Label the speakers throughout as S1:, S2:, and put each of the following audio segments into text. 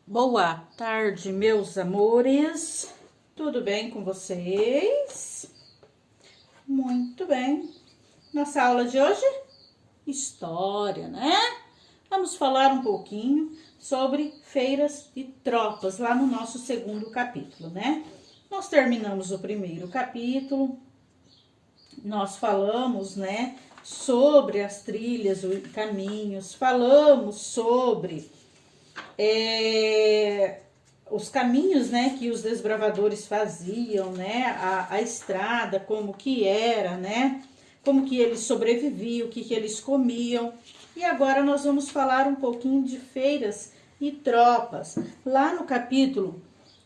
S1: Boa tarde, meus amores. Tudo bem com vocês? Muito bem. Nossa aula de hoje? História, né? Vamos falar um pouquinho sobre feiras e tropas, lá no nosso segundo capítulo, né? Nós terminamos o primeiro capítulo, nós falamos, né, sobre as trilhas, os caminhos, falamos sobre os caminhos, né, que os desbravadores faziam, né, a estrada, como que era, né, como que eles sobreviviam, o que eles comiam. E agora nós vamos falar um pouquinho de feiras e tropas, lá no capítulo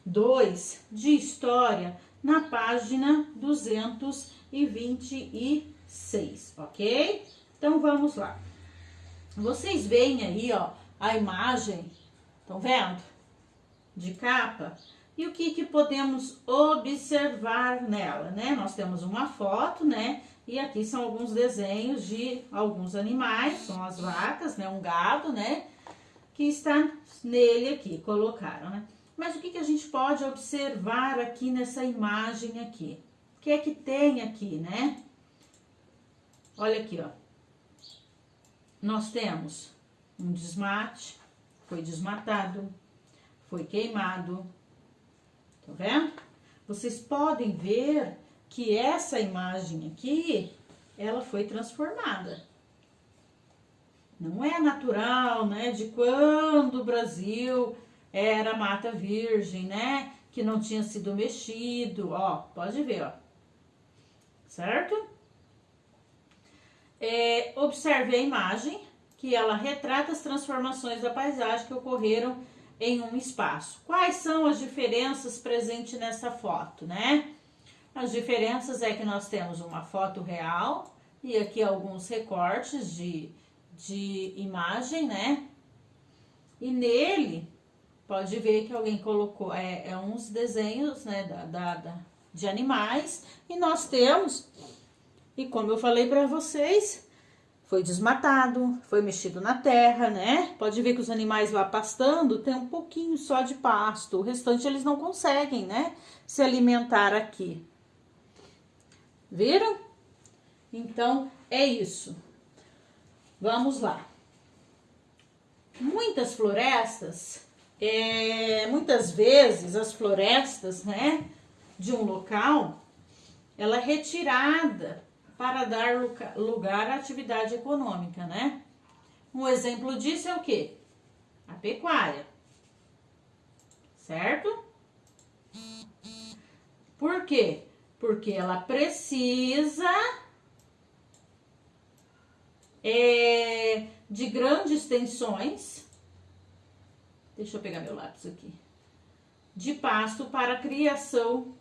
S1: 2 de História, na página 226, ok? Então vamos lá. Vocês veem aí, ó, a imagem, estão vendo? De capa. E o que podemos observar nela, né? Nós temos uma foto, né? E aqui são alguns desenhos de alguns animais, são as vacas, né? Um gado, né? Que está nele aqui, colocaram, né? Mas o que a gente pode observar aqui nessa imagem aqui? O que é que tem aqui, né? Olha aqui, ó. Nós temos um desmate, foi desmatado, foi queimado. Tá vendo? Vocês podem ver que essa imagem aqui, ela foi transformada. Não é natural, né? De quando o Brasil era mata virgem, né? Que não tinha sido mexido, ó. Pode ver, ó. Certo? Observe a imagem, que ela retrata as transformações da paisagem que ocorreram em um espaço. Quais são as diferenças presentes nessa foto, né? As diferenças é que nós temos uma foto real e aqui alguns recortes de imagem, né? E nele, pode ver que alguém colocou uns desenhos, né, de animais. E nós temos, e como eu falei para vocês, foi desmatado, foi mexido na terra, né? Pode ver que os animais lá pastando tem um pouquinho só de pasto, o restante eles não conseguem, né, se alimentar aqui. Viram? Então, é isso. Vamos lá. Muitas florestas, muitas vezes as florestas, né, de um local, ela é retirada para dar lugar à atividade econômica, né? Um exemplo disso é o quê? A pecuária. Certo? Por quê? Porque ela precisa de grandes extensões. Deixa eu pegar meu lápis aqui. De pasto para a criação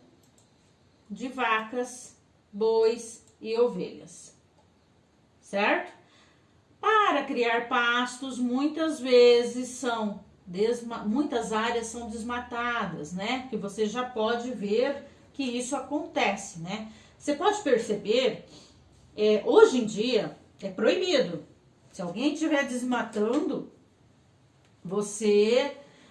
S1: de vacas, bois e ovelhas, certo? Para criar pastos, muitas vezes muitas áreas são desmatadas, né? Que você já pode ver que isso acontece, né? Você pode perceber, hoje em dia é proibido. Se alguém estiver desmatando,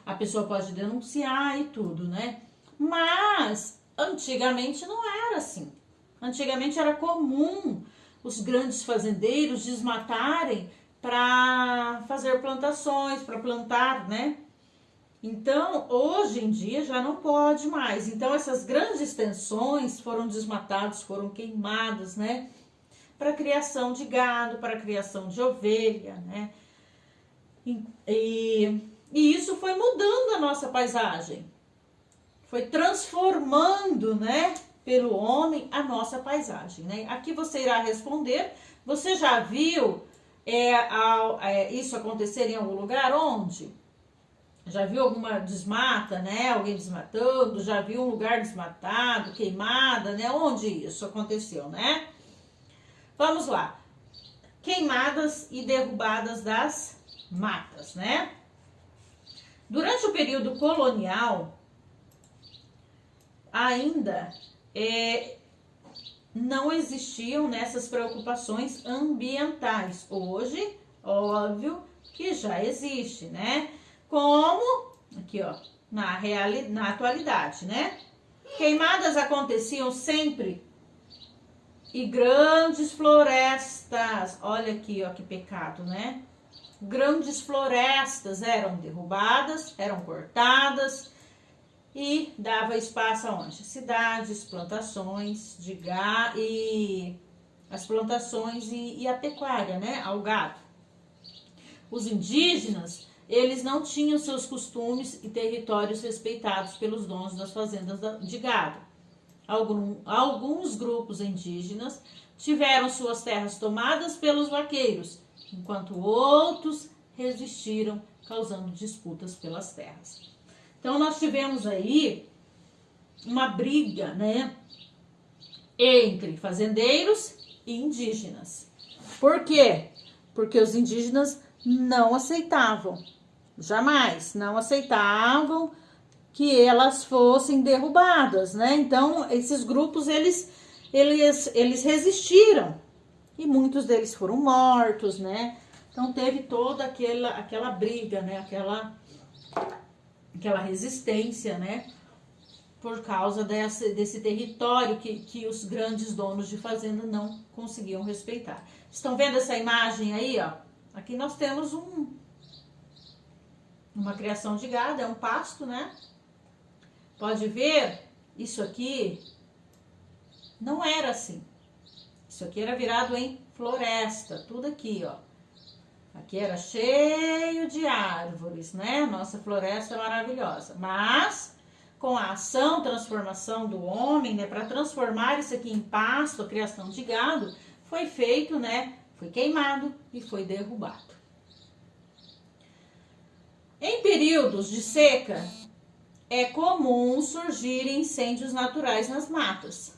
S1: a pessoa pode denunciar e tudo, né? Mas antigamente não era assim. Antigamente era comum os grandes fazendeiros desmatarem para fazer plantações, para plantar, né? Então, hoje em dia já não pode mais. Então, essas grandes extensões foram desmatadas, foram queimadas, né? Para criação de gado, para criação de ovelha, né? E isso foi mudando a nossa paisagem. Foi transformando, né, pelo homem a nossa paisagem, né? Aqui você irá responder. Você já viu isso acontecer em algum lugar? Onde? Já viu alguma desmata, né? Alguém desmatando? Já viu um lugar desmatado, queimada, né? Onde isso aconteceu, né? Vamos lá. Queimadas e derrubadas das matas, né? Durante o período colonial, ainda não existiam nessas preocupações ambientais. Hoje, óbvio que já existe, né? Como aqui ó, na atualidade, né? Queimadas aconteciam sempre e grandes florestas, olha aqui ó que pecado, né? Grandes florestas eram derrubadas, eram cortadas e dava espaço aonde? Cidades, plantações de gado e as plantações e a pecuária, né? Ao gado. Os indígenas, eles não tinham seus costumes e territórios respeitados pelos donos das fazendas de gado. Alguns grupos indígenas tiveram suas terras tomadas pelos vaqueiros, enquanto outros resistiram, causando disputas pelas terras. Então, nós tivemos aí uma briga, né, entre fazendeiros e indígenas. Por quê? Porque os indígenas não aceitavam, jamais, não aceitavam que elas fossem derrubadas, né? Então, esses grupos, eles resistiram. E muitos deles foram mortos, né? Então teve toda aquela briga, né? Aquela resistência, né? Por causa desse território que os grandes donos de fazenda não conseguiam respeitar. Estão vendo essa imagem aí, ó? Aqui nós temos uma criação de gado, é um pasto, né? Pode ver, isso aqui não era assim. Isso aqui era virado em floresta, tudo aqui, ó. Aqui era cheio de árvores, né? Nossa floresta maravilhosa. Mas, com a ação, transformação do homem, né? Para transformar isso aqui em pasto, a criação de gado, foi feito, né? Foi queimado e foi derrubado. Em períodos de seca, é comum surgirem incêndios naturais nas matas.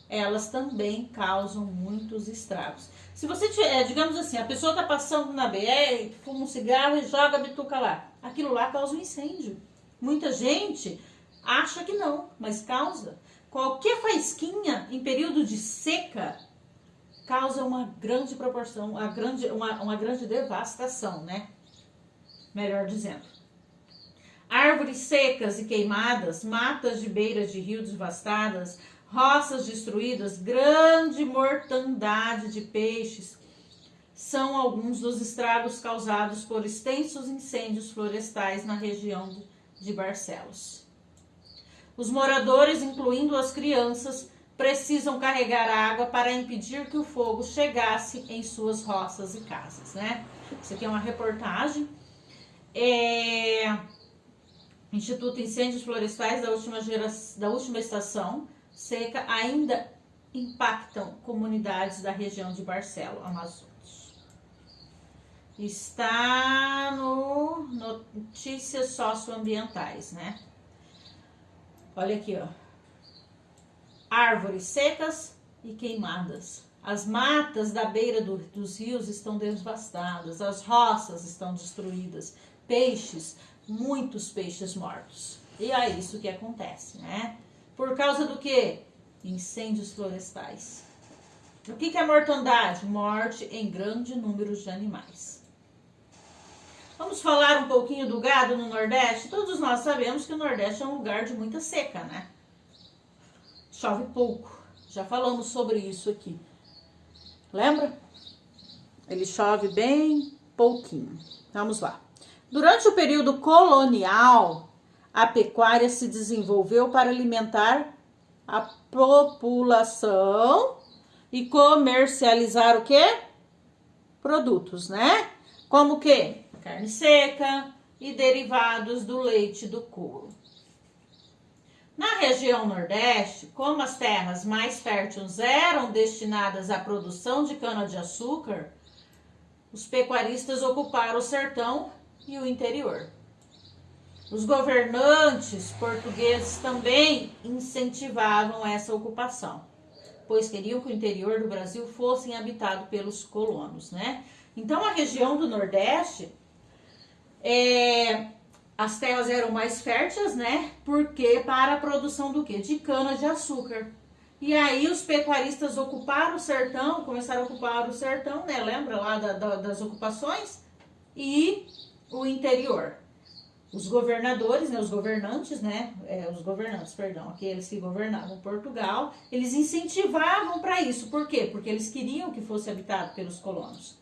S1: Elas também causam muitos estragos. Se você tiver, digamos assim, a pessoa está passando na BR, fuma um cigarro e joga a bituca lá. Aquilo lá causa um incêndio. Muita gente acha que não, mas causa. Qualquer faísquinha em período de seca causa uma grande proporção, uma grande devastação, né? Melhor dizendo. Árvores secas e queimadas, matas de beiras de rio devastadas, roças destruídas, grande mortandade de peixes, são alguns dos estragos causados por extensos incêndios florestais na região de Barcelos. Os moradores, incluindo as crianças, precisam carregar água para impedir que o fogo chegasse em suas roças e casas, né? Isso aqui é uma reportagem. Instituto Incêndios Florestais da última estação seca ainda impactam comunidades da região de Barcelos, Amazonas. Está no Notícias Socioambientais, né? Olha aqui, ó. Árvores secas e queimadas. As matas da beira dos rios estão devastadas, as roças estão destruídas, peixes, muitos peixes mortos. E é isso que acontece, né? Por causa do quê? Incêndios florestais. O que é mortandade? Morte em grande número de animais. Vamos falar um pouquinho do gado no Nordeste? Todos nós sabemos que o Nordeste é um lugar de muita seca, né? Chove pouco. Já falamos sobre isso aqui. Lembra? Ele chove bem pouquinho. Vamos lá. Durante o período colonial, a pecuária se desenvolveu para alimentar a população e comercializar o quê? Produtos, né? Como o quê? Carne seca e derivados do leite e do couro. Na região Nordeste, como as terras mais férteis eram destinadas à produção de cana-de-açúcar, os pecuaristas ocuparam o sertão e o interior. Os governantes portugueses também incentivavam essa ocupação, pois queriam que o interior do Brasil fosse habitado pelos colonos, né? Então, a região do Nordeste, as terras eram mais férteis, né? Porque para a produção do quê? De cana-de-açúcar. E aí os pecuaristas ocuparam o sertão, começaram a ocupar o sertão, né? Lembra lá das ocupações? E o interior. os governadores, né, os governantes, né, os governantes, perdão, aqueles que governavam Portugal, eles incentivavam para isso. Por quê? Porque eles queriam que fosse habitado pelos colonos.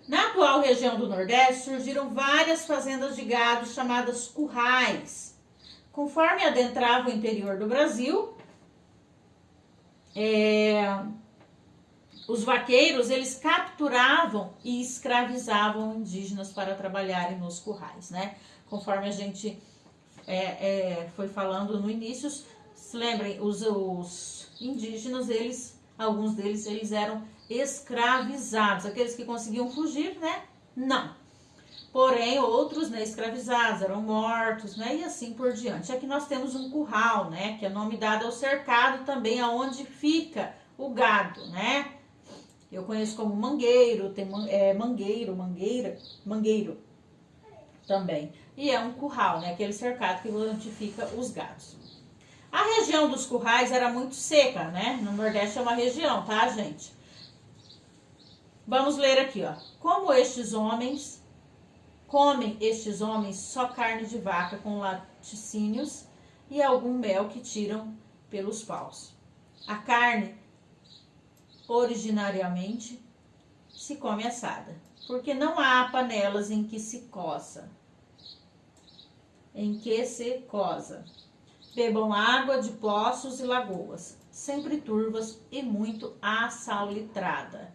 S1: Na atual região do Nordeste, surgiram várias fazendas de gado chamadas currais. Conforme adentrava o interior do Brasil, os vaqueiros, eles capturavam e escravizavam indígenas para trabalharem nos currais, né? Conforme a gente foi falando no início, se lembrem, os indígenas, alguns deles, eles eram escravizados. Aqueles que conseguiam fugir, né? Não. Porém, outros, né, escravizados, eram mortos, né? E assim por diante. Aqui nós temos um curral, né? Que é nome dado ao cercado também, aonde fica o gado, né? Eu conheço como mangueiro, tem mangueiro também. E é um curral, né? Aquele cercado que onde fica os gados. A região dos currais era muito seca, né? No Nordeste é uma região, tá, gente? Vamos ler aqui, ó. Comem estes homens só carne de vaca com laticínios e algum mel que tiram pelos paus. A carne originariamente se come assada, porque não há panelas em que se coça. Bebam água de poços e lagoas, sempre turvas e muito assalitrada.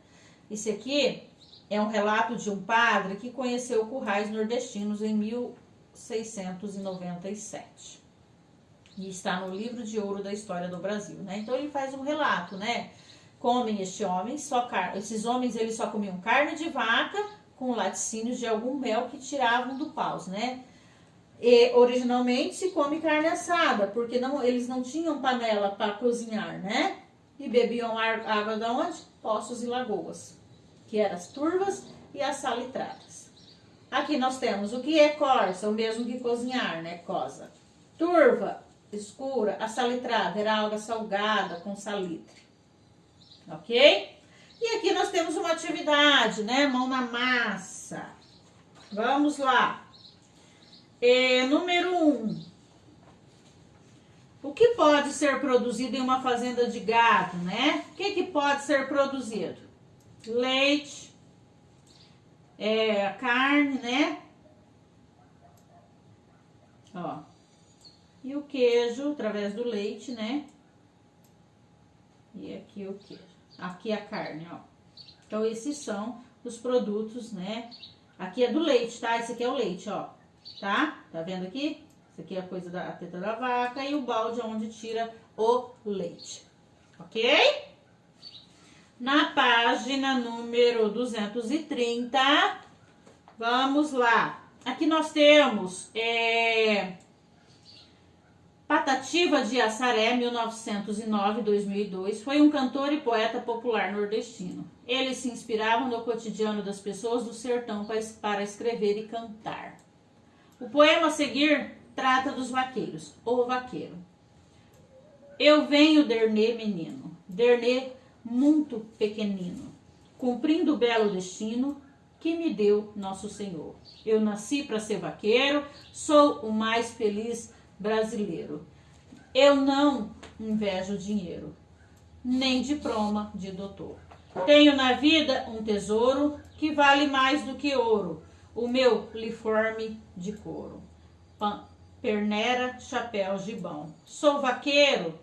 S1: Esse aqui é um relato de um padre que conheceu currais nordestinos em 1697. E está no livro de ouro da história do Brasil, né? Então ele faz um relato, né? Esses homens eles só comiam carne de vaca com laticínios de algum mel que tiravam do paus, né? E originalmente se come carne assada, porque eles não tinham panela para cozinhar, né? E bebiam água de onde? Poços e lagoas, que eram as turvas e as salitradas. Aqui nós temos o que é corça, o mesmo que cozinhar, né? Cosa. Turva, escura, a salitrada era alga salgada com salitre. Ok? E aqui nós temos uma atividade, né? Mão na massa. Vamos lá. Número 1. O que pode ser produzido em uma fazenda de gado, né? O que pode ser produzido? Leite, carne, né? Ó. E o queijo, através do leite, né? E aqui o queijo. Aqui a carne, ó. Então, esses são os produtos, né? Aqui é do leite, tá? Esse aqui é o leite, ó. Tá? Tá vendo aqui? Esse aqui é a coisa da teta da vaca e o balde onde tira o leite. Ok? Na página número 230, vamos lá. Aqui nós temos Patativa de Assaré, 1909-2002, foi um cantor e poeta popular nordestino. Eles se inspiravam no cotidiano das pessoas do sertão para escrever e cantar. O poema a seguir trata dos vaqueiros. O vaqueiro. Eu venho dernê menino, dernê muito pequenino, cumprindo o belo destino que me deu Nosso Senhor. Eu nasci para ser vaqueiro, sou o mais feliz brasileiro. Eu não invejo dinheiro, nem diploma de doutor. Tenho na vida um tesouro que vale mais do que ouro, o meu uniforme de couro. Pernera, chapéu, gibão. Sou vaqueiro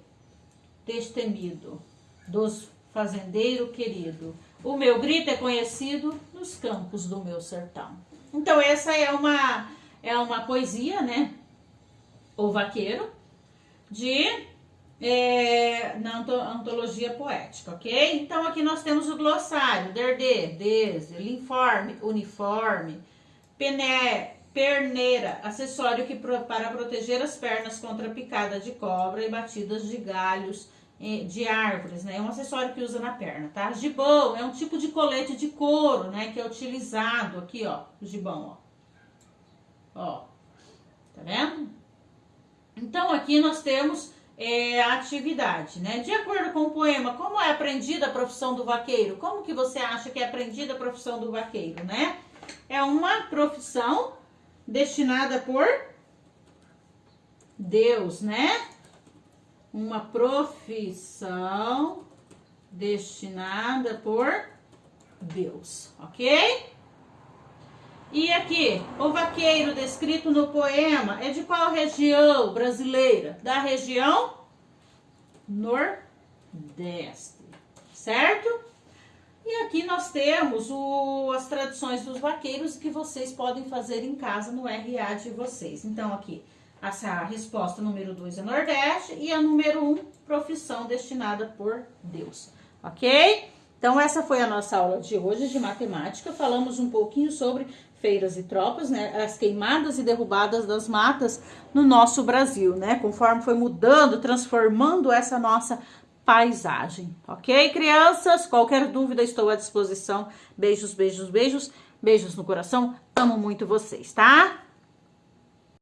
S1: destemido, dos fazendeiro querido. O meu grito é conhecido nos campos do meu sertão. Então essa é uma poesia, né? O Vaqueiro, na antologia poética, ok? Então aqui nós temos o glossário, derdê, desde, linforme, uniforme, perneira, acessório para proteger as pernas contra a picada de cobra e batidas de galhos de árvores, né? É um acessório que usa na perna, tá? Gibão é um tipo de colete de couro, né? Que é utilizado aqui, ó, o gibão, ó, tá vendo? Então, aqui nós temos a atividade, né? De acordo com o poema, como é aprendida a profissão do vaqueiro? Como que você acha que é aprendida a profissão do vaqueiro, né? É uma profissão destinada por Deus, né? Uma profissão destinada por Deus, ok? E aqui, o vaqueiro descrito no poema é de qual região brasileira? Da região Nordeste, certo? E aqui nós temos as tradições dos vaqueiros que vocês podem fazer em casa no RA de vocês. Então aqui, essa resposta número 2 é Nordeste e a número 1, profissão destinada por Deus, ok? Então essa foi a nossa aula de hoje de matemática. Falamos um pouquinho sobre feiras e tropas, né? As queimadas e derrubadas das matas no nosso Brasil, né? Conforme foi mudando, transformando essa nossa paisagem, ok, crianças? Qualquer dúvida, estou à disposição. Beijos, beijos, beijos, beijos no coração. Amo muito vocês, tá?